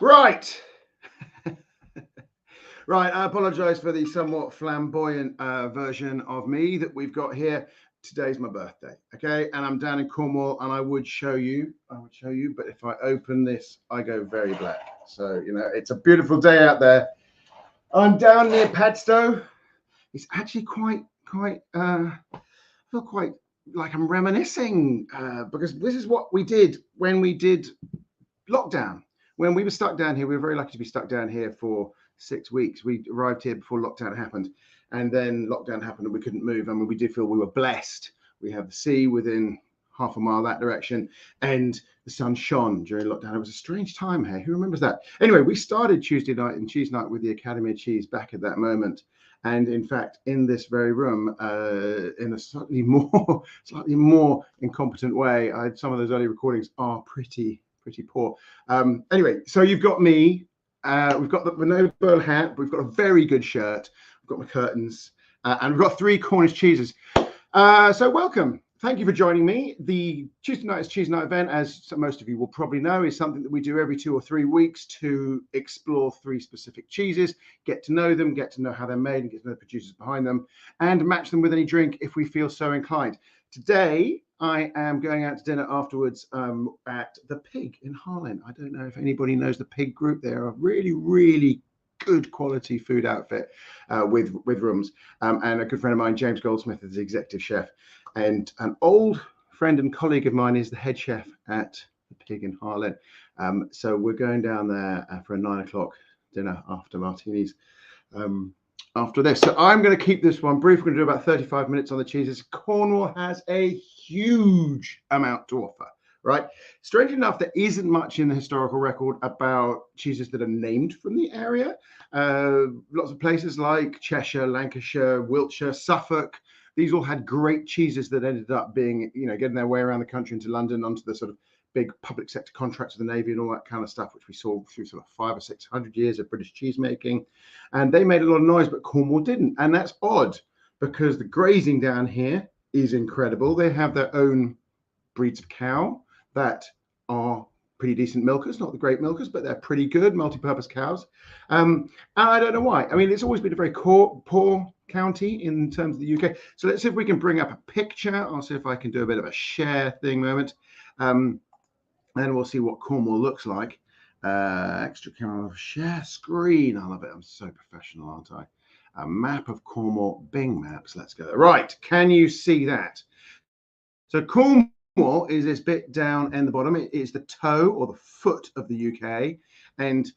Right. Right, I apologise for the somewhat flamboyant version of me that we've got here. Today's my birthday, okay? And I'm down in Cornwall, and I would show you, but if I open this, I go very black. So, you know, it's a beautiful day out there. I'm down near Padstow. It's actually quite, I feel quite like I'm reminiscing because this is what we did when we did lockdown. When we were stuck down here, we were very lucky to be stuck down here for 6 weeks. We arrived here before lockdown happened, and then lockdown happened and we couldn't move. I mean, we did feel we were blessed. We have the sea within half a mile that direction, and the sun shone during lockdown. It was a strange time here. Who remembers that? Anyway, we started Tuesday night and cheese night with the Academy of Cheese back at that moment. And in fact, in this very room, in a slightly more incompetent way, some of those early recordings are pretty poor. Anyway, so you've got me. We've got the no-burl hat. We've got a very good shirt. We've got my curtains, and we've got 3 Cornish cheeses. So welcome. Thank you for joining me. The Tuesday Night is Cheese Night event, as most of you will probably know, is something that we do every 2 or 3 weeks to explore 3 specific cheeses, get to know them, get to know how they're made, and get to know the producers behind them, and match them with any drink if we feel so inclined. Today, I am going out to dinner afterwards at the Pig in Harlyn. I don't know if anybody knows the Pig Group. They're a really good quality food outfit with rooms. And a good friend of mine, James Goldsmith, is the executive chef. And an old friend and colleague of mine is the head chef at the Pig in Harlyn. So we're going down there for a 9 o'clock dinner after martinis. After this, so I'm going to keep this one brief. We're going to do about 35 minutes on the cheeses. Cornwall has a huge amount to offer, right? Strangely enough, there isn't much in the historical record about cheeses that are named from the area. Lots of places like Cheshire, Lancashire, Wiltshire, Suffolk, these all had great cheeses that ended up being, you know, getting their way around the country into London onto the sort of big public sector contracts with the Navy and all that kind of stuff, which we saw through sort of 500 or 600 years of British cheese making. And they made a lot of noise, but Cornwall didn't. And that's odd because the grazing down here is incredible. They have their own breeds of cow that are pretty decent milkers, not the great milkers, but they're pretty good multi-purpose cows. And I don't know why. I mean, it's always been a very poor county in terms of the UK. So let's see if we can bring up a picture. I'll see if I can do a bit of a share thing moment. And we'll see what Cornwall looks like. Extra camera, share screen. I love it. I'm so professional, aren't I? A map of Cornwall, Bing Maps. Let's go. Right. Can you see that? So Cornwall is this bit down in the bottom. It is the toe or the foot of the UK. And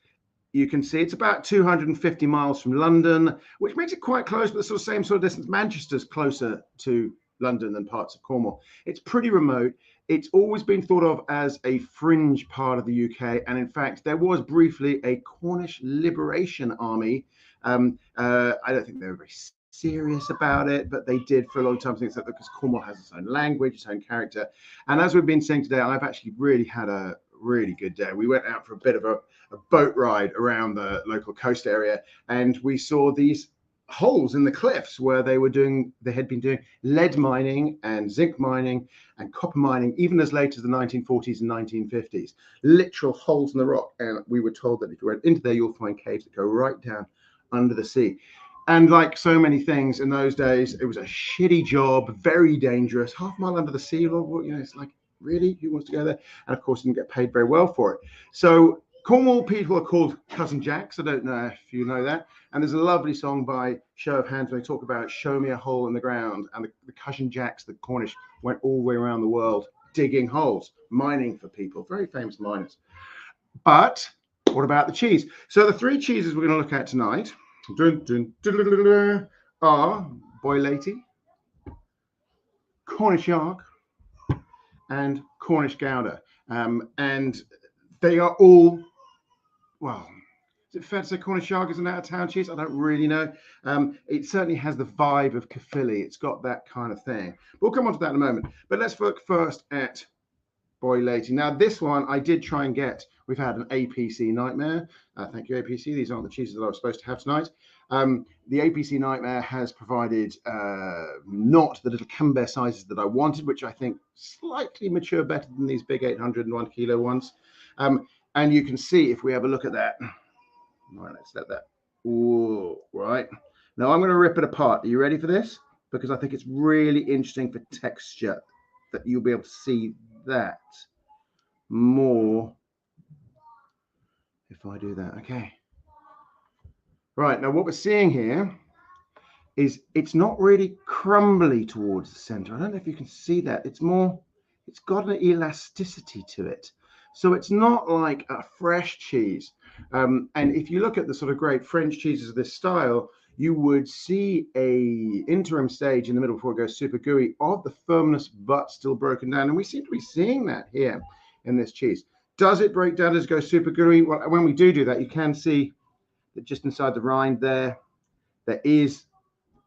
you can see it's about 250 miles from London, which makes it quite close, but the sort of same sort of distance. Manchester's closer to London than parts of Cornwall. It's pretty remote. It's always been thought of as a fringe part of the UK. And in fact, there was briefly a Cornish Liberation Army. I don't think they were very serious about it, but they did for a long time, things like that, because Cornwall has its own language, its own character. And as we've been saying today, I've actually really had a really good day. We went out for a bit of a boat ride around the local coast area, and we saw these holes in the cliffs where they had been doing lead mining and zinc mining and copper mining even as late as the 1940s and 1950s. Literal holes in the rock, and we were told that if you went into there, you'll find caves that go right down under the sea. And like so many things in those days, it was a shitty job, very dangerous, half a mile under the sea. You know, it's like, really, who wants to go there? And of course, didn't get paid very well for it. So Cornwall people are called Cousin Jacks. I don't know if you know that. And there's a lovely song by Show of Hands when they talk about show me a hole in the ground. And the Cousin Jacks, the Cornish, went all the way around the world digging holes, mining for people, very famous miners. But what about the cheese? So the 3 cheeses we're going to look at tonight are Boy Laity, Cornish Yarg, and Cornish Gouda. And they are all, well, is it fair to say Cornish Yarg is an out-of-town cheese? I don't really know. It certainly has the vibe of Caerphilly. It's got that kind of thing. But we'll come on to that in a moment. But let's look first at Boy Laity. Now, this one I did try and get. We've had an APC nightmare. Thank you, APC. These aren't the cheeses that I was supposed to have tonight. The APC nightmare has provided not the little camembert sizes that I wanted, which I think slightly mature better than these big 801 kilo ones. And you can see if we have a look at that. Right, let's let that. Ooh, right. Now I'm going to rip it apart. Are you ready for this? Because I think it's really interesting for texture that you'll be able to see that more if I do that. Okay. Right, now what we're seeing here is it's not really crumbly towards the center. I don't know if you can see that. It's more, it's got an elasticity to it. So it's not like a fresh cheese. And if you look at the sort of great French cheeses of this style, you would see a interim stage in the middle before it goes super gooey of the firmness, but still broken down. And we seem to be seeing that here in this cheese. Does it break down as it goes super gooey? Well, when we do that, you can see that just inside the rind there is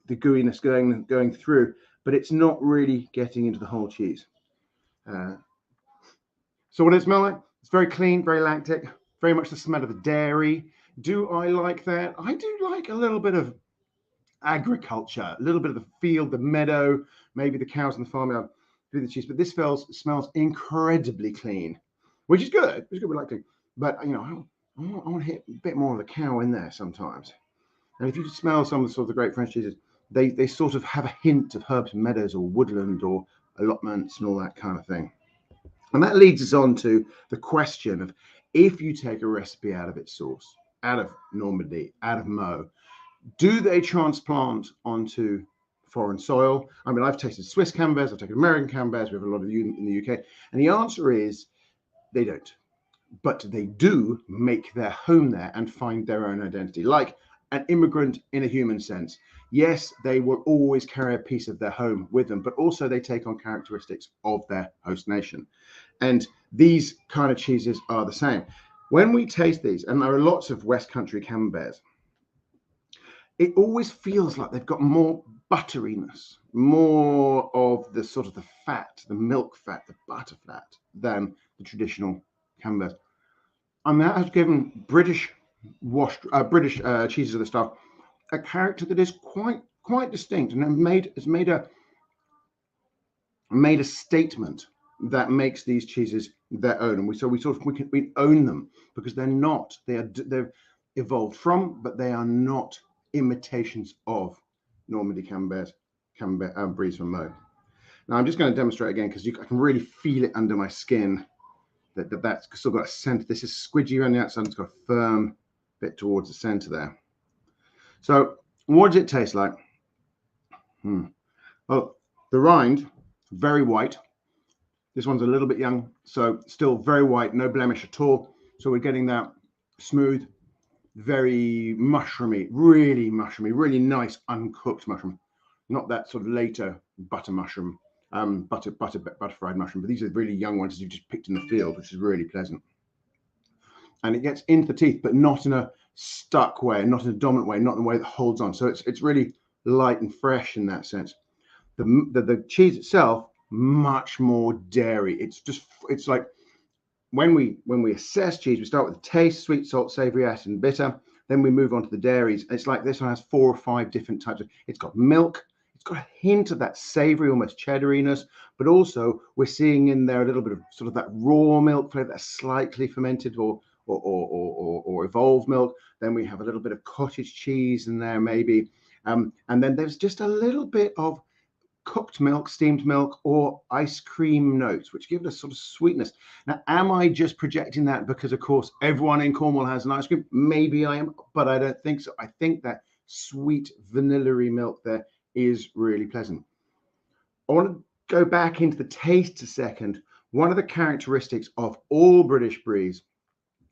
the gooiness going through, but it's not really getting into the whole cheese. So what does it smell like? It's very clean, very lactic, very much the smell of the dairy. Do I like that? I do like a little bit of agriculture, a little bit of the field, the meadow, maybe the cows in the farmyard do the cheese, but this smells incredibly clean, which is good. It's good, we like clean. But you know, I want to hit a bit more of the cow in there sometimes. And if you smell some of the sort of the great French cheeses, they sort of have a hint of herbs and meadows or woodland or allotments and all that kind of thing. And that leads us on to the question of, if you take a recipe out of its source, out of Normandy, out of Meaux, do they transplant onto foreign soil? I mean, I've tasted Swiss camemberts, I've taken American camemberts, we have a lot of you in the UK, and the answer is they don't. But they do make their home there and find their own identity, like an immigrant in a human sense. Yes, they will always carry a piece of their home with them, but also they take on characteristics of their host nation. And these kind of cheeses are the same. When we taste these, and there are lots of West Country camemberts, it always feels like they've got more butteriness, more of the sort of the fat, the milk fat, the butter fat than the traditional camembert. And that has given British cheeses of the stuff a character that is quite distinct, and has made a statement that makes these cheeses their own. And we own them because they're evolved from, but they are not imitations of Normandy camembert bries from Meaux. Now I'm just going to demonstrate again because I can really feel it under my skin that's still got a center. This is squidgy around the outside, it's got a firm bit towards the center there. So what does it taste like? Well, the rind, very white. This one's a little bit young, so still very white, no blemish at all. So we're getting that smooth, very mushroomy, really nice uncooked mushroom. Not that sort of later butter mushroom, butter fried mushroom, but these are really young ones you've just picked in the field, which is really pleasant. And it gets into the teeth, but not in a stuck way, not in a dominant way, not in a way that holds on. So it's really light and fresh in that sense. The cheese itself, much more dairy. It's like when we assess cheese, we start with the taste: sweet, salt, savory, acid, and bitter. Then we move on to the dairies. It's like this one has 4 or 5 different types of. It's got milk. It's got a hint of that savory, almost cheddariness, but also we're seeing in there a little bit of sort of that raw milk flavor, that slightly fermented or evolved milk. Then we have a little bit of cottage cheese in there, maybe, and then there's just a little bit of cooked milk, steamed milk, or ice cream notes, which give it a sort of sweetness. Now, am I just projecting that because, of course, everyone in Cornwall has an ice cream? Maybe I am, but I don't think so. I think that sweet vanilla-y milk there is really pleasant. I want to go back into the taste a second. One of the characteristics of all British bries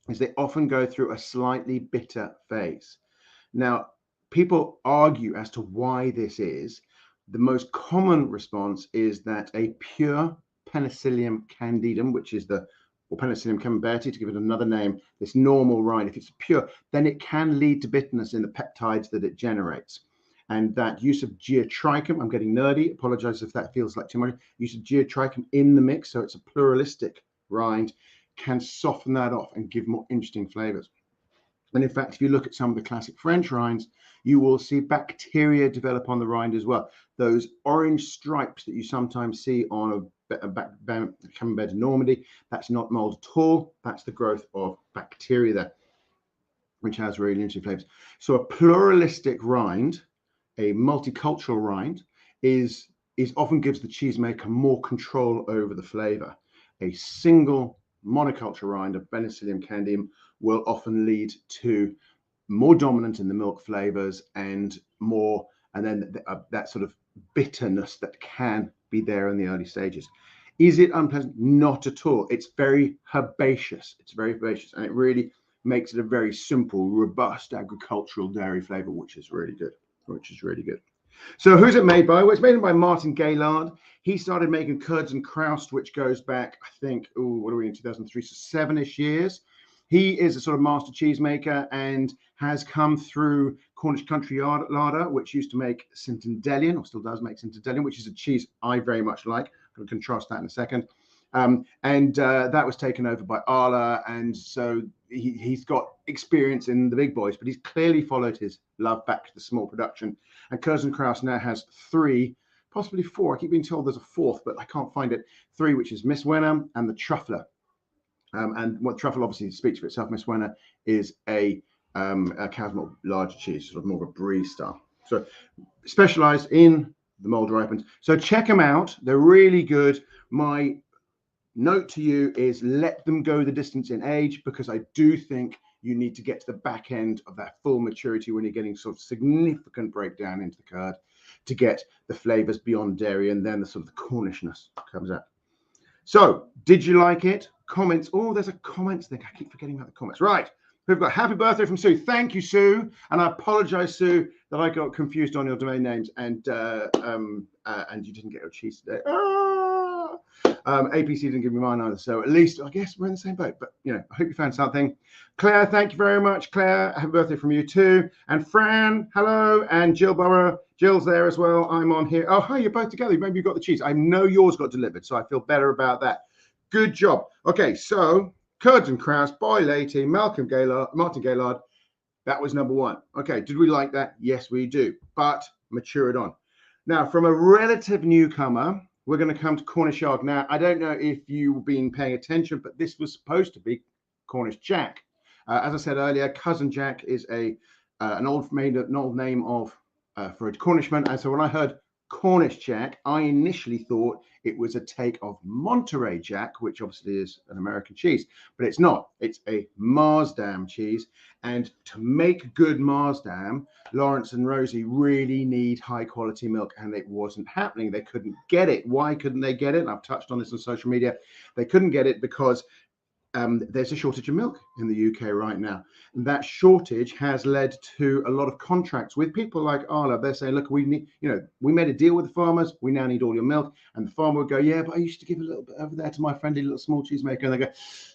is they often go through a slightly bitter phase. Now, people argue as to why this is. The most common response is that a pure Penicillium candidum, which is or Penicillium camemberti, to give it another name, this normal rind, if it's pure, then it can lead to bitterness in the peptides that it generates. And that use of geotrichum, I'm getting nerdy, apologize if that feels like too much, use of geotrichum in the mix, so it's a pluralistic rind, can soften that off and give more interesting flavors. And in fact, if you look at some of the classic French rinds, you will see bacteria develop on the rind as well. Those orange stripes that you sometimes see on a camembert in Normandy, that's not mold at all. That's the growth of bacteria there, which has really interesting flavors. So a pluralistic rind, a multicultural rind, is often gives the cheesemaker more control over the flavor. A single monoculture rind of Penicillium candium will often lead to more dominant in the milk flavors and more, and then that sort of bitterness that can be there in the early stages. Is it unpleasant? Not at all. It's very herbaceous. It's very herbaceous, and it really makes it a very simple, robust agricultural dairy flavor, which is really good. So who's it made by? Well, it's made by Martin Geil. He started making Curds and Croust, which goes back, I think, what are we in 2003? So 7-ish years. He is a sort of master cheesemaker and has come through Cornish Country Larder, which used to make St-Endellion, or still does make St-Endellion, which is a cheese I very much like. I'm going to contrast that in a second. That was taken over by Arla, and so he's got experience in the big boys, but he's clearly followed his love back to the small production. And Curds and Croust now has 3, possibly 4. I keep being told there's a 4th, but I can't find it. 3, which is Miss Wenham and the Truffler. And what truffle obviously speaks for itself. Miss Wenham is a cow's milk larger cheese, sort of more of a brie style. So specialized in the mold ripened. So check them out. They're really good. My note to you is let them go the distance in age, because I do think you need to get to the back end of that full maturity when you're getting sort of significant breakdown into the curd to get the flavors beyond dairy, and then the sort of the Cornishness comes out. So did you like it? Comments. Oh, there's a comments thing. I keep forgetting about the comments. Right. We've got happy birthday from Sue. Thank you, Sue. And I apologize, Sue, that I got confused on your domain names and you didn't get your cheese today. APC didn't give me mine either. So at least I guess we're in the same boat. But you know, I hope you found something. Claire, thank you very much. Claire, happy birthday from you too. And Fran, hello. And Jill Borough. Jill's there as well. I'm on here. Oh, hi, you're both together. Maybe you got the cheese. I know yours got delivered, so I feel better about that. Good job. Okay, so Curds and Croust by Laity, Martin Gaillard. That was number 1. Okay, did we like that? Yes, we do. But mature it on. Now, from a relative newcomer, we're going to come to Cornish Yard. Now, I don't know if you've been paying attention, but this was supposed to be Cornish Jack. As I said earlier, Cousin Jack is an old name of for a Cornishman. And so when I heard Cornish Jack, I initially thought it was a take of Monterey Jack, which obviously is an American cheese, but it's not. It's a Massdam cheese. And to make good Massdam, Lawrence and Rosie really need high quality milk, and it wasn't happening. They couldn't get it. Why couldn't they get it? And I've touched on this on social media. They couldn't get it because there's a shortage of milk in the UK right now. And that shortage has led to a lot of contracts with people like Arla. They're saying, look, we need, we made a deal with the farmers. We now need all your milk. And the farmer would go, yeah, but I used to give a little bit over there to my friendly little small cheesemaker. And they go,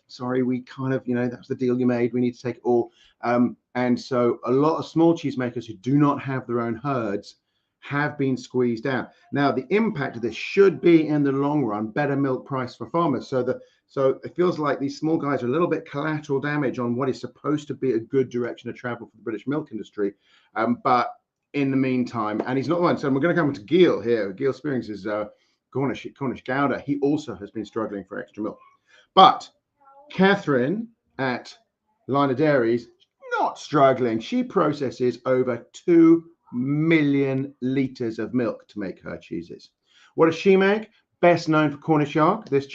sorry, we kind of, that was the deal you made. We need to take it all. And so a lot of small cheesemakers who do not have their own herds have been squeezed out. Now, the impact of this should be in the long run better milk price for farmers. So it feels like these small guys are a little bit collateral damage on what is supposed to be a good direction of travel for the British milk industry. But in the meantime, and he's not one. So we're going to come to Geil here. Geil Spearings is Cornish Gouda. He also has been struggling for extra milk. But Catherine at Line of Dairies, not struggling. She processes over 2 million litres of milk to make her cheeses. What does she make? Best known for Cornish Yarg, this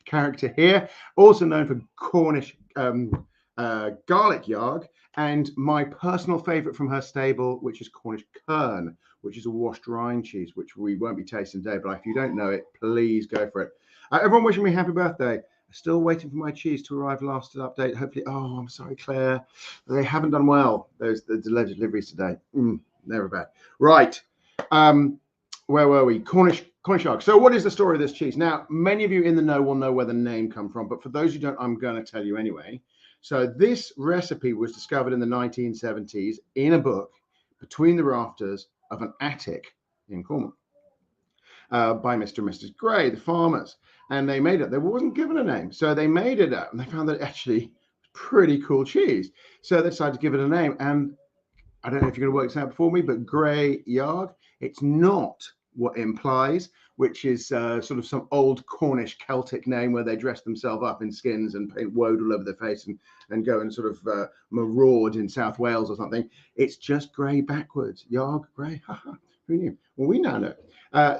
character here, also known for Cornish garlic yarg, and my personal favorite from her stable, which is Cornish Kern, which is a washed rind cheese, which we won't be tasting today, but if you don't know it, please go for it. Everyone wishing me happy birthday. Still waiting for my cheese to arrive. Last update. Hopefully, oh, I'm sorry, Claire. They haven't done well. Those the delayed deliveries today. Never bad. Right. Where were we? Cornish Yarg. So what is the story of this cheese? Now, many of you in the know will know where the name come from, but for those who don't, I'm going to tell you anyway. So this recipe was discovered in the 1970s in a book between the rafters of an attic in Cornwall. by Mr. and Mrs. Gray, the farmers. And they made it. They wasn't given a name. So they made it up and they found that actually pretty cool cheese. So they decided to give it a name. And I don't know if you're going to work this out before me, but Grey Yarg, it's not what it implies, which is sort of some old Cornish Celtic name where they dress themselves up in skins and paint woad all over their face and go and sort of maraud in South Wales or something. It's just grey backwards. Yarg, grey. Who knew? Well, we now know.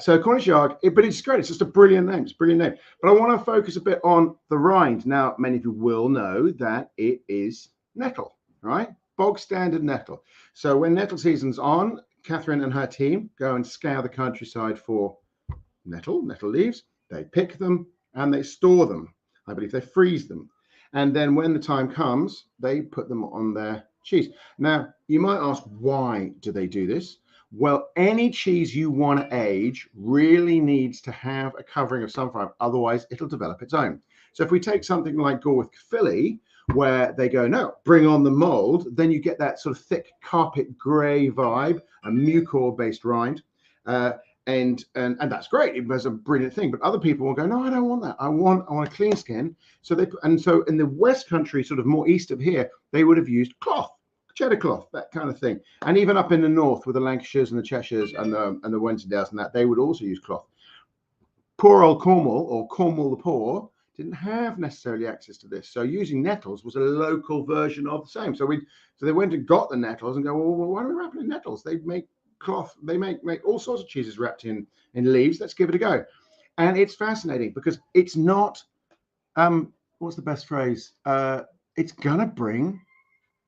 So Cornish Yarg, but it's great. It's just a brilliant name. It's a brilliant name. But I want to focus a bit on the rind. Now, many of you will know that it is nettle, right? Bog standard nettle. So when nettle season's on, Catherine and her team go and scour the countryside for nettle leaves. They pick them and they store them. I believe they freeze them. And then when the time comes, they put them on their cheese. Now, you might ask, why do they do this? Well, any cheese you want to age really needs to have a covering of sunflower, otherwise it'll develop its own. So if we take something like Gorwith Caerphilly, where they go, no, bring on the mold, then you get that sort of thick carpet grey vibe, a mucor based rind. And that's great. It was a brilliant thing. But other people will go, no, I don't want that. I want a clean skin. So so in the West Country, sort of more east of here, they would have used cloth, cheddar cloth, that kind of thing. And even up in the north with the Lancashires and the Cheshires and the Wensleydales and that, they would also use cloth. Poor old Cornwall, or Cornwall the Poor, didn't have necessarily access to this. So using nettles was a local version of the same. So they went and got the nettles and go, well, why don't we wrap it in nettles? They make cloth, they make all sorts of cheeses wrapped in leaves. Let's give it a go. And it's fascinating because it's not, what's the best phrase? It's gonna bring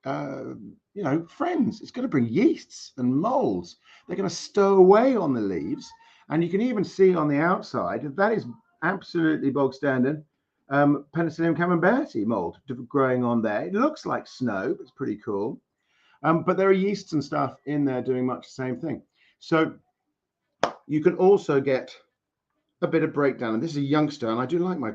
friends. It's going to bring yeasts and molds. They're going to stow away on the leaves. And you can even see on the outside, that is absolutely bog standard Penicillium camemberti mold growing on there. It looks like snow, but it's pretty cool. But there are yeasts and stuff in there doing much the same thing. So you can also get a bit of breakdown. And this is a youngster, and I do like my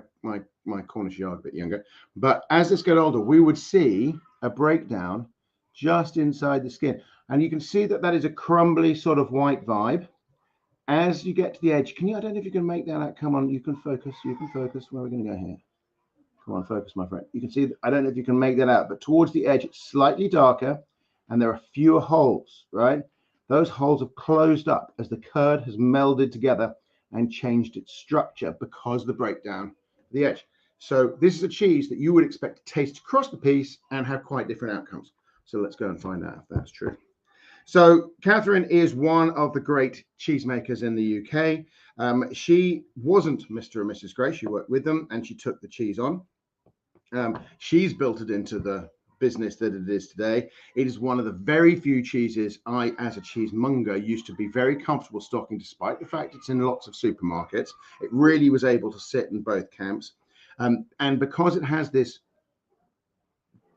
Cornish Yarg a bit younger. But as this got older, we would see a breakdown just inside the skin. And you can see that is a crumbly sort of white vibe. As you get to the edge, I don't know if you can make that out. Come on, you can focus. Where are we going to go here? Come on, focus, my friend. You can see, I don't know if you can make that out, but towards the edge, it's slightly darker and there are fewer holes, right? Those holes have closed up as the curd has melded together and changed its structure because of the breakdown of the edge. So this is a cheese that you would expect to taste across the piece and have quite different outcomes. So let's go and find out if that's true. So Catherine is one of the great cheesemakers in the UK. She wasn't Mr. and Mrs. Gray. She worked with them and she took the cheese on. She's built it into the business that it is today. It is one of the very few cheeses I, as a cheesemonger, used to be very comfortable stocking, despite the fact it's in lots of supermarkets. It really was able to sit in both camps. And because it has this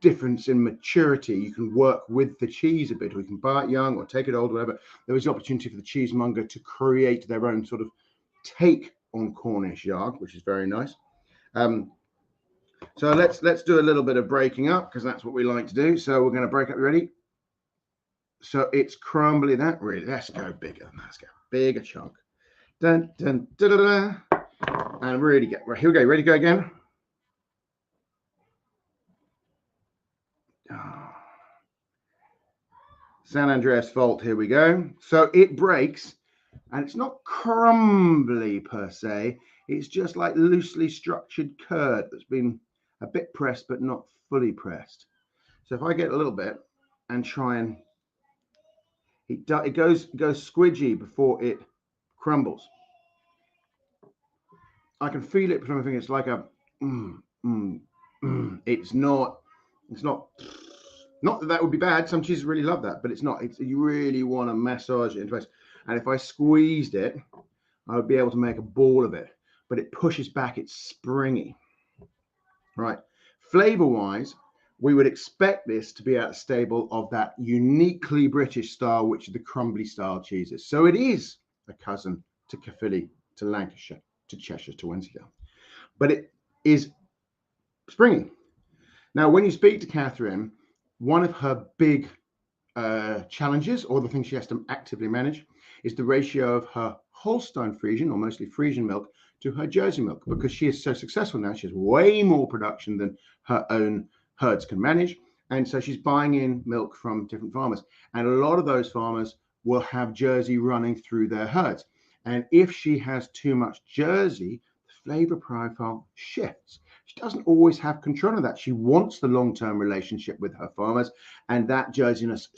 difference in maturity, you can work with the cheese a bit, or you can buy it young or take it old, whatever. There was the opportunity for the cheesemonger to create their own sort of take on Cornish Yarg, which is very nice. So let's do a little bit of breaking up because that's what we like to do. So we're going to break up. Ready? So it's crumbly. That really. Let's go bigger. Let's go bigger chunk. Dun, dun, da, da, da. And really get right. Here we go. Ready to go again? San Andreas fault. Here we go. So it breaks, and it's not crumbly per se. It's just like loosely structured curd that's been a bit pressed, but not fully pressed. So if I get a little bit and try and it goes squidgy before it crumbles. I can feel it from my fingers. It's like a It's not that would be bad. Some cheeses really love that, but it's not. You really want to massage it into place. And if I squeezed it, I would be able to make a ball of it. But it pushes back. It's springy. Right. Flavor-wise, we would expect this to be at a stable of that uniquely British style, which are the crumbly style cheeses. So it is a cousin to Caerphilly, to Lancashire, to Cheshire, to Wensleydale. But it is springy. Now, when you speak to Catherine, one of her big challenges, or the thing she has to actively manage, is the ratio of her Holstein Friesian, or mostly Friesian milk, to her Jersey milk, because she is so successful now. She has way more production than her own herds can manage. And so she's buying in milk from different farmers. And a lot of those farmers will have Jersey running through their herds. And if she has too much Jersey, the flavor profile shifts. She doesn't always have control of that. She wants the long-term relationship with her farmers, and that Jerseyness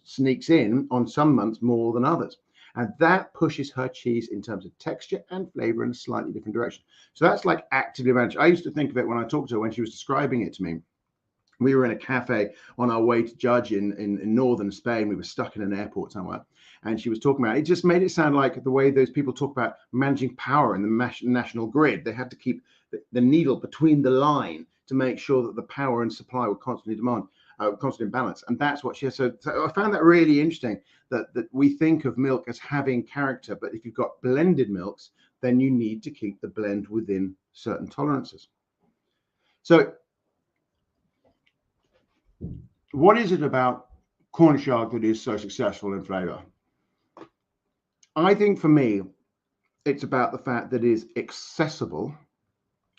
sneaks in on some months more than others. And that pushes her cheese in terms of texture and flavor in a slightly different direction. So that's like actively managed. I used to think of it when I talked to her, when she was describing it to me. We were in a cafe on our way to judge in northern Spain. We were stuck in an airport somewhere, and she was talking about it. It just made it sound like the way those people talk about managing power in the national grid. They had to keep the needle between the line to make sure that the power and supply were constantly in balance. And that's what she has. So I found that really interesting, that we think of milk as having character, but if you've got blended milks, then you need to keep the blend within certain tolerances. So what is it about Cornish yogurt that is so successful in flavor? I think for me, it's about the fact that it is accessible,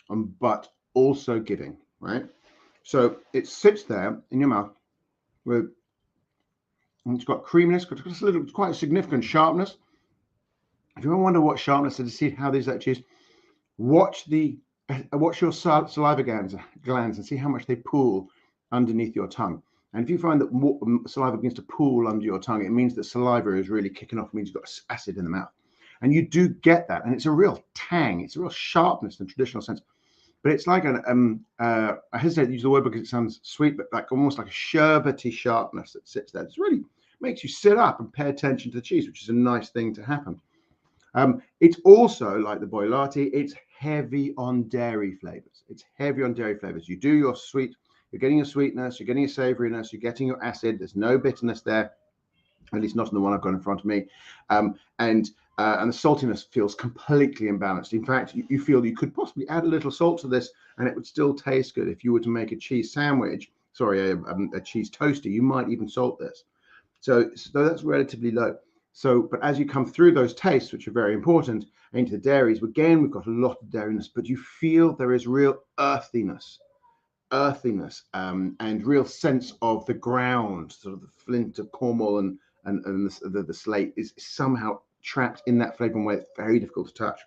but also giving, right? So it sits there in your mouth with, and it's got creaminess, it's quite a significant sharpness. If you ever wonder what sharpness is, to see how these cheese, watch your saliva glands and see how much they pool underneath your tongue. And if you find that saliva begins to pool under your tongue, it means that saliva is really kicking off. It means you've got acid in the mouth. And you do get that. And it's a real tang. It's a real sharpness in the traditional sense. But it's like I hesitate to use the word because it sounds sweet, but like almost like a sherbety sharpness that sits there. It really makes you sit up and pay attention to the cheese, which is a nice thing to happen. It's also like the Laity, it's heavy on dairy flavors. It's heavy on dairy flavors. You do your sweet, you're getting your sweetness, you're getting your savoriness, you're getting your acid. There's no bitterness there, at least not in the one I've got in front of me. And the saltiness feels completely imbalanced. In fact, you feel you could possibly add a little salt to this and it would still taste good. If you were to make a cheese sandwich, a cheese toaster, you might even salt this. So that's relatively low. So, but as you come through those tastes, which are very important, into the dairies, again, we've got a lot of dairiness, but you feel there is real earthiness, and real sense of the ground, sort of the flint of Cornwall and the slate is somehow trapped in that flavor in a way it's very difficult to touch.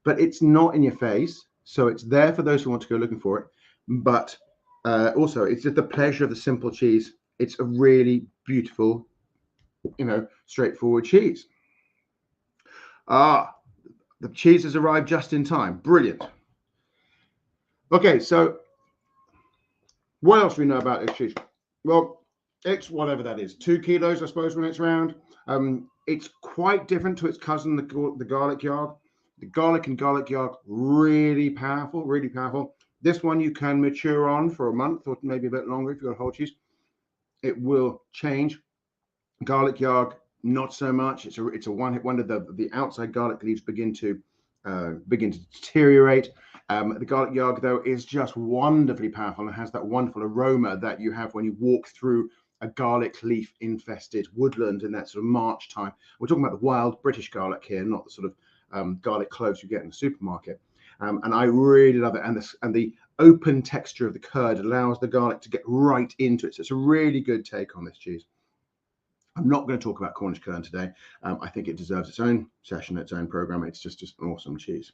But it's not in your face, so it's there for those who want to go looking for it. But also, it's just the pleasure of the simple cheese. It's a really beautiful, straightforward cheese. The cheese has arrived just in time. Brilliant. Okay, so what else do we know about this cheese? Well, it's whatever that is, 2 kilos, I suppose, when it's round. It's quite different to its cousin, the garlic yard. The garlic and garlic yard, really powerful, really powerful. This one you can mature on for a month or maybe a bit longer if you've got whole cheese. It will change. Garlic yard, not so much. It's a one-hit wonder. The outside garlic leaves begin to deteriorate. The garlic yard, though, is just wonderfully powerful and has that wonderful aroma that you have when you walk through a garlic leaf infested woodland in that sort of March time. We're talking about the wild British garlic here, not the sort of garlic cloves you get in the supermarket. And I really love it. And the open texture of the curd allows the garlic to get right into it. So it's a really good take on this cheese. I'm not going to talk about Cornish curd today. I think it deserves its own session, its own program. It's just an awesome cheese.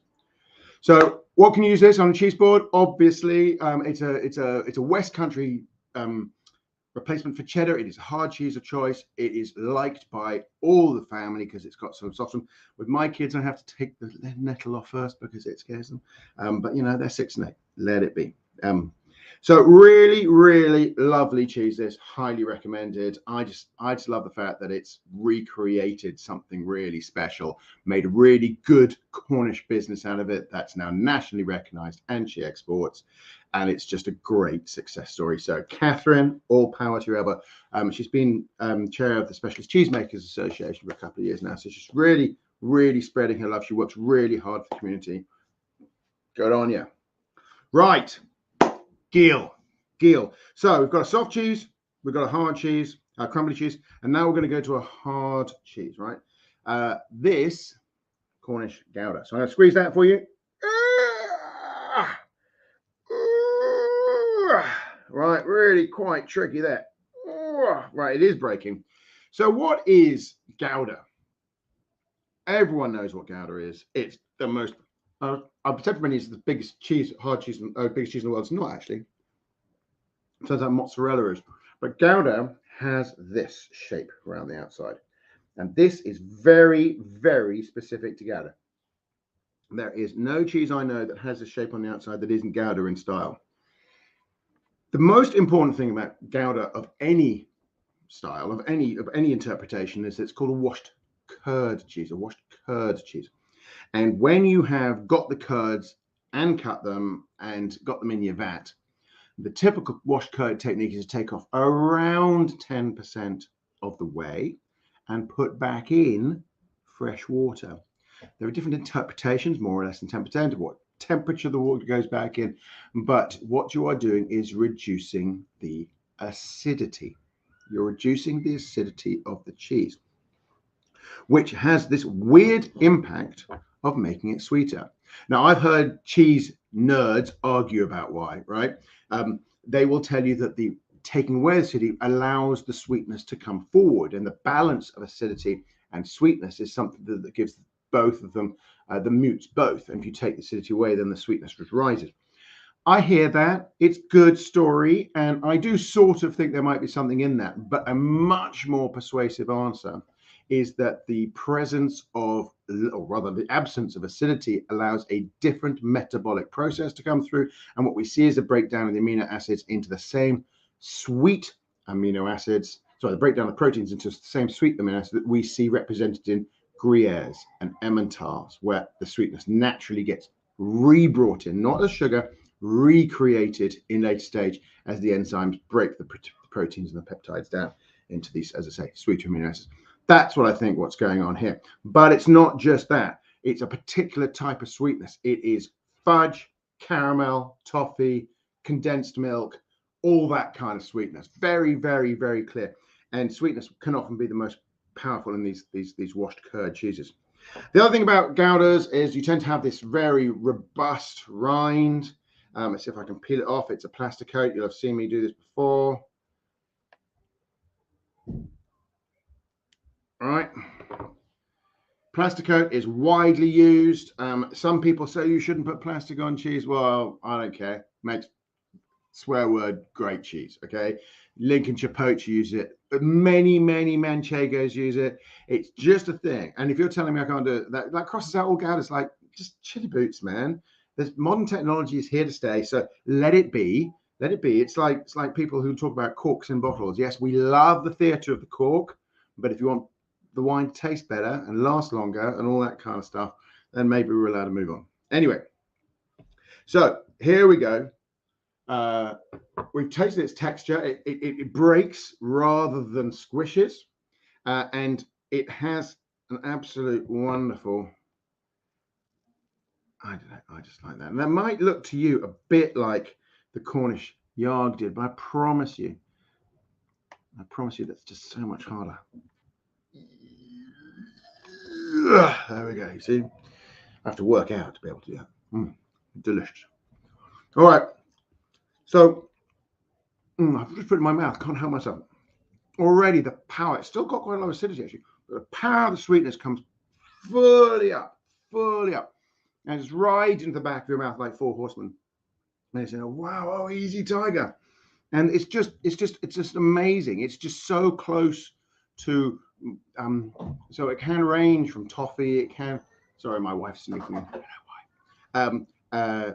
So what can you use this on a cheese board? Obviously, it's a West Country replacement for cheddar. It is a hard cheese of choice. It is liked by all the family because it's got some soft. With my kids, I have to take the nettle off first because it scares them. But they're 6 and 8. Let it be. So really, really lovely cheese. This highly recommended. I just love the fact that it's recreated something really special, made a really good Cornish business out of it. That's now nationally recognized and she exports. And it's just a great success story. So Catherine, all power to your elbow. She's been chair of the Specialist Cheesemakers Association for a couple of years now. So she's really, really spreading her love. She works really hard for the community. Good on you. Right. Geil. So we've got a soft cheese, we've got a hard cheese, crumbly cheese, and now we're going to go to a hard cheese, right? This Cornish Gouda. So I'm going to squeeze that for you. Right, really quite tricky there. Right, it is breaking. So what is Gouda? Everyone knows what Gouda is. It's the most, I've said for many, it's the biggest cheese, biggest cheese in the world. It's not actually. It turns out mozzarella is. But Gouda has this shape around the outside. And this is very, very specific to Gouda. There is no cheese I know that has a shape on the outside that isn't Gouda in style. The most important thing about Gouda of any style, of any interpretation, is it's called a washed curd cheese, a washed curd cheese. And when you have got the curds and cut them and got them in your vat, the typical washed curd technique is to take off around 10% of the whey and put back in fresh water. There are different interpretations, more or less than 10% of what temperature the water goes back in, but what you are doing is reducing the acidity. You're reducing the acidity of the cheese, which has this weird impact of making it sweeter. Now, I've heard cheese nerds argue about why, right? They will tell you that the taking away acidity allows the sweetness to come forward, and the balance of acidity and sweetness is something that gives both of them, the mutes both. And if you take the acidity away, then the sweetness just rises. I hear that. It's good story. And I do sort of think there might be something in that. But a much more persuasive answer is that the presence of, or rather the absence of acidity allows a different metabolic process to come through. And what we see is a breakdown of the amino acids into the same sweet amino acids. Sorry, the breakdown of proteins into the same sweet amino acids that we see represented in Gruyères and Emmentaler, where the sweetness naturally gets re-brought in, not as sugar, recreated in later stage as the enzymes break the proteins and the peptides down into these, as I say, sweet amino acids. That's what I think what's going on here. But it's not just that. It's a particular type of sweetness. It is fudge, caramel, toffee, condensed milk, all that kind of sweetness. Very, very, very clear. And sweetness can often be the most powerful in these washed curd cheeses. The other thing about Goudas is you tend to have this very robust rind. Let's see if I can peel it off. It's a plastic coat. You'll have seen me do this before. All right. Plastic coat is widely used. Some people say you shouldn't put plastic on cheese. Well, I don't care. Makes swear word great cheese. Okay. Lincolnshire poach use it. But many manchegos use it. It's just a thing. And if you're telling me I can't do it, that crosses out all Goudas. Like, just chili boots, man. There's modern technology is here to stay. So let it be. Let it be. It's like people who talk about corks in bottles. Yes, we love the theatre of the cork, but if you want the wine to taste better and last longer and all that kind of stuff, then maybe we're allowed to move on. Anyway, so here we go. We've tasted its texture. It breaks rather than squishes, and it has an absolute wonderful, I don't know, I just like that. And that might look to you a bit like the Cornish Yard did, but I promise you that's just so much harder. There we go. You see, I have to work out to be able to do that. Delicious. All right. So I've just put it in my mouth. Can't help myself. Already the power. It's still got quite a lot of acidity actually, but the power of the sweetness comes fully up, and it's right into the back of your mouth like four horsemen. And you say, "Wow, oh, easy tiger," and it's just amazing. It's just so close to. So it can range from toffee. It can. Sorry, my wife's sneaking in. I don't know why.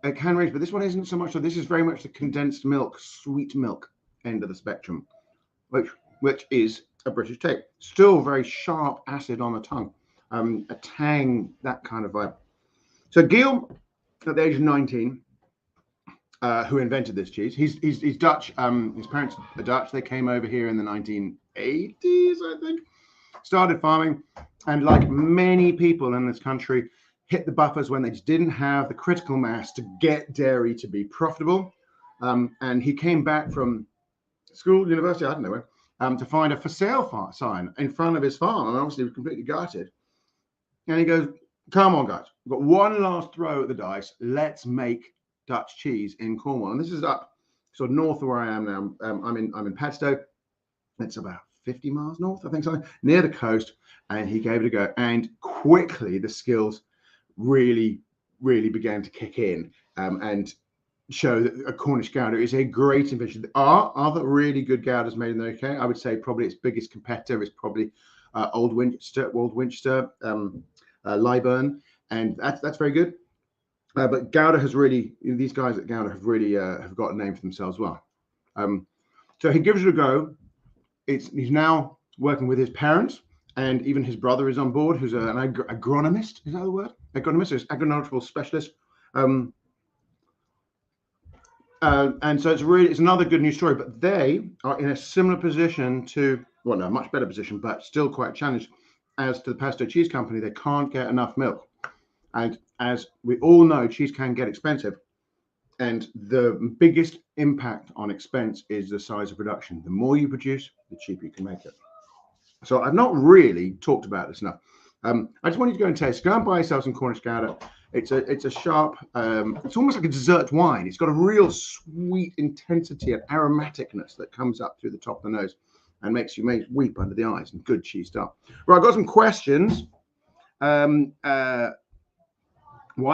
It can range, but this one isn't so much. So this is very much the condensed milk, sweet milk end of the spectrum, which is a British take. Still very sharp acid on the tongue, a tang, that kind of vibe. So Geil, at the age of 19, who invented this cheese. He's Dutch. His parents are Dutch. They came over here in the 1980s, I think. Started farming, and like many people in this country, hit the buffers when they just didn't have the critical mass to get dairy to be profitable. And he came back from school, university, I don't know where, to find a for sale sign in front of his farm. And obviously he was completely gutted. And he goes, come on, guys, we've got one last throw at the dice. Let's make Dutch cheese in Cornwall. And this is up sort of north of where I am now. I'm in Padstow. It's about 50 miles north, I think, so, near the coast. And he gave it a go. And quickly the skills really began to kick in and show that a Cornish Gouda is a great invention. There are other really good Goudas made in the UK. I would say probably its biggest competitor is probably Old Winchester, Lyburn, and that's very good. But Gouda has really, these guys at Gouda have really have got a name for themselves well. So he gives it a go. He's now working with his parents, and even his brother is on board, who's an agronomist. Is that the word? Agronomist, is agronomical specialist. And so it's another good news story. But they are in a similar position to, well, no, much better position, but still quite challenged as to the Padstow Cheese Company. They can't get enough milk. And as we all know, cheese can get expensive. And the biggest impact on expense is the size of production. The more you produce, the cheaper you can make it. So I've not really talked about this enough. I just want you to go and taste. Go and buy yourself some Cornish Gouda. It's a sharp, it's almost like a dessert wine. It's got a real sweet intensity and aromaticness that comes up through the top of the nose and makes you weep under the eyes, and good cheese stuff. Right, I've got some questions. Why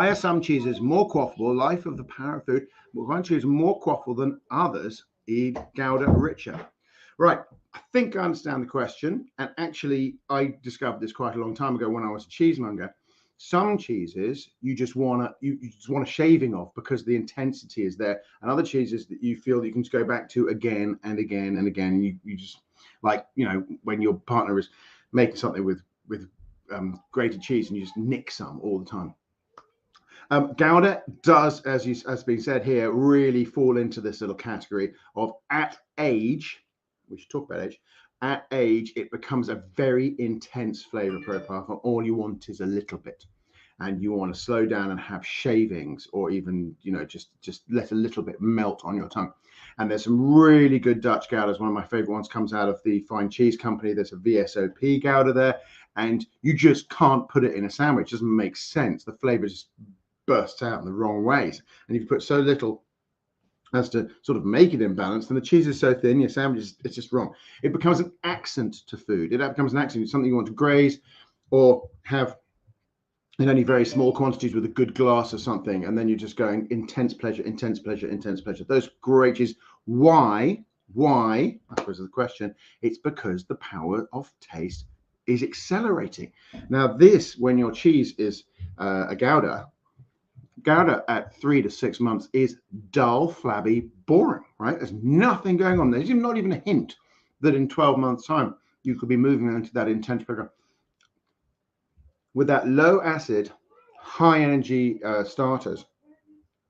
are some cheeses more quaffable? Life of the power of food. One cheese is more quaffable than others. Eat Gouda richer. Right, I think I understand the question. And actually, I discovered this quite a long time ago when I was a cheesemonger. Some cheeses you just want a shaving off because the intensity is there, and other cheeses that you feel that you can just go back to again and again and again. You just, like, you know, when your partner is making something with grated cheese and you just nick some all the time. Gouda does, as been said here, really fall into this little category of at age. We should talk about age. At age, it becomes a very intense flavor profile. And all you want is a little bit, and you want to slow down and have shavings, or even, you know, just let a little bit melt on your tongue. And there's some really good Dutch Goudas. One of my favorite ones comes out of the Fine Cheese Company. There's a VSOP Gouda there, and you just can't put it in a sandwich. It doesn't make sense. The flavor just bursts out in the wrong ways, and if you put so little as to sort of make it imbalanced, and the cheese is so thin, your sandwich it's just wrong. It becomes an accent to food. It becomes an accent. It's something you want to graze or have in only very small quantities with a good glass or something, and then you're just going intense pleasure, intense pleasure, intense pleasure. Those great cheese. Why? I suppose is the question. It's because the power of taste is accelerating. Now this, when your cheese is a Gouda at 3 to 6 months is dull, flabby, boring, right? There's nothing going on. There's not even a hint that in 12 months' time, you could be moving into that intense program. With that low acid, high energy starters,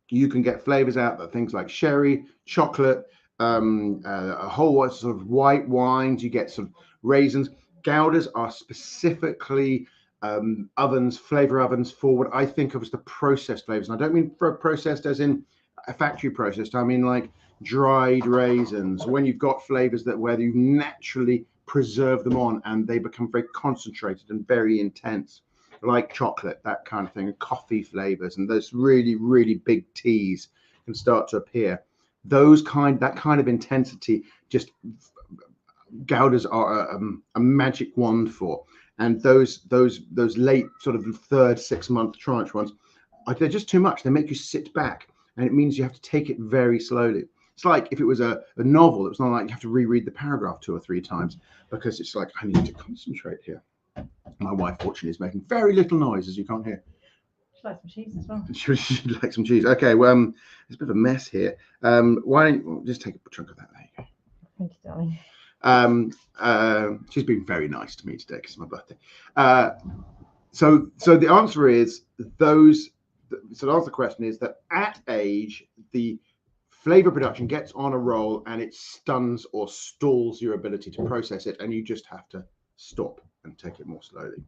you can get flavors out of things like sherry, chocolate, a whole sort of white wines. You get some raisins. Goudas are specifically flavor ovens for what I think of as the processed flavors. And I don't mean processed as in a factory processed. I mean like dried raisins, when you've got flavors that where you naturally preserve them on and they become very concentrated and very intense, like chocolate, that kind of thing, and coffee flavors, and those really big teas can start to appear. That kind of intensity, just Goudas are a magic wand for. And those late sort of 3rd, 6 month tranche ones, they're just too much. They make you sit back, and it means you have to take it very slowly. It's like if it was a novel, it's not like you have to reread the paragraph 2 or 3 times, because it's like, I need to concentrate here. My wife, fortunately, is making very little noise, as you can't hear. She'd like some cheese as well. She'd like some cheese. Okay, well, there's a bit of a mess here. Why don't you just take a chunk of that? There you go. Thank you, darling. She's been very nice to me today because it's my birthday. So the answer is so the answer to the question is that at age, the flavor production gets on a roll and it stuns or stalls your ability to process it, and you just have to stop and take it more slowly.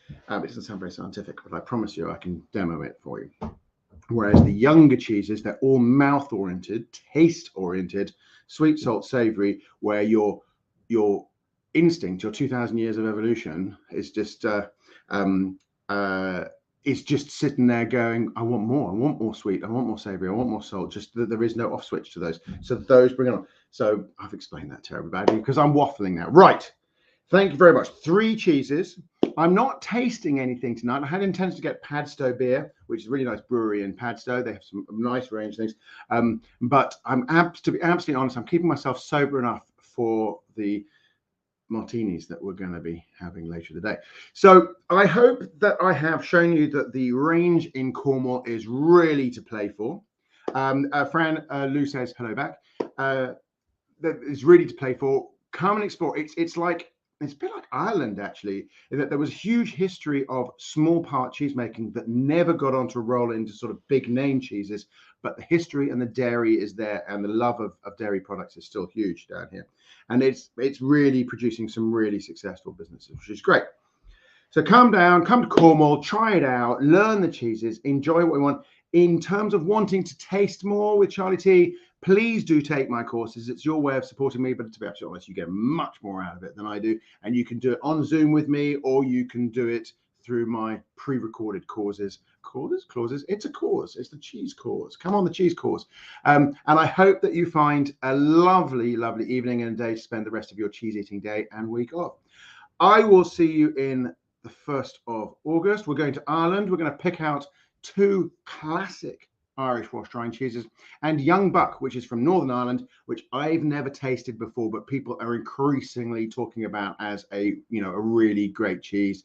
It doesn't sound very scientific, but I promise you I can demo it for you. Whereas the younger cheeses, they're all mouth-oriented, taste-oriented, sweet, salt, savory, where your instinct, your 2,000 years of evolution is just is just sitting there going, I want more sweet, I want more savory, I want more salt. Just that there is no off switch to those. So those bring it on. So I've explained that terribly badly because I'm waffling now. Right. Thank you very much. 3 cheeses. I'm not tasting anything tonight. I had intention to get Padstow beer, which is a really nice brewery in Padstow. They have some nice range things. But to be absolutely honest, I'm keeping myself sober enough for the martinis that we're going to be having later in the day. So I hope that I have shown you that the range in Cornwall is really to play for. Fran Lou says hello back. That is really to play for. Come and explore. It's a bit like Ireland, actually, in that there was a huge history of small part cheese making that never got on to roll into sort of big name cheeses, but the history and the dairy is there, and the love of dairy products is still huge down here. And it's really producing some really successful businesses, which is great. So come down, come to Cornwall, try it out, learn the cheeses, enjoy what we want. In terms of wanting to taste more with Charlie T, please do take my courses. It's your way of supporting me, but to be absolutely honest, you get much more out of it than I do. And you can do it on Zoom with me, or you can do it through my pre-recorded courses. Clauses? It's a course. It's the cheese course. Come on, the cheese course. And I hope that you find a lovely, lovely evening and a day to spend the rest of your cheese eating day and week off. I will see you in the 1st of August. We're going to Ireland. We're going to pick out 2 classic Irish wash drying cheeses, and Young Buck, which is from Northern Ireland, which I've never tasted before, but people are increasingly talking about as a really great cheese.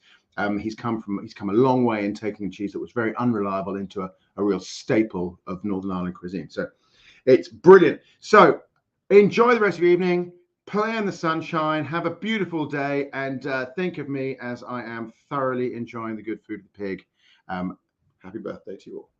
He's come a long way in taking a cheese that was very unreliable into a real staple of Northern Ireland cuisine. So it's brilliant. So enjoy the rest of your evening. Play in the sunshine. Have a beautiful day, and think of me as I am thoroughly enjoying the good food of the pig. Happy birthday to you all.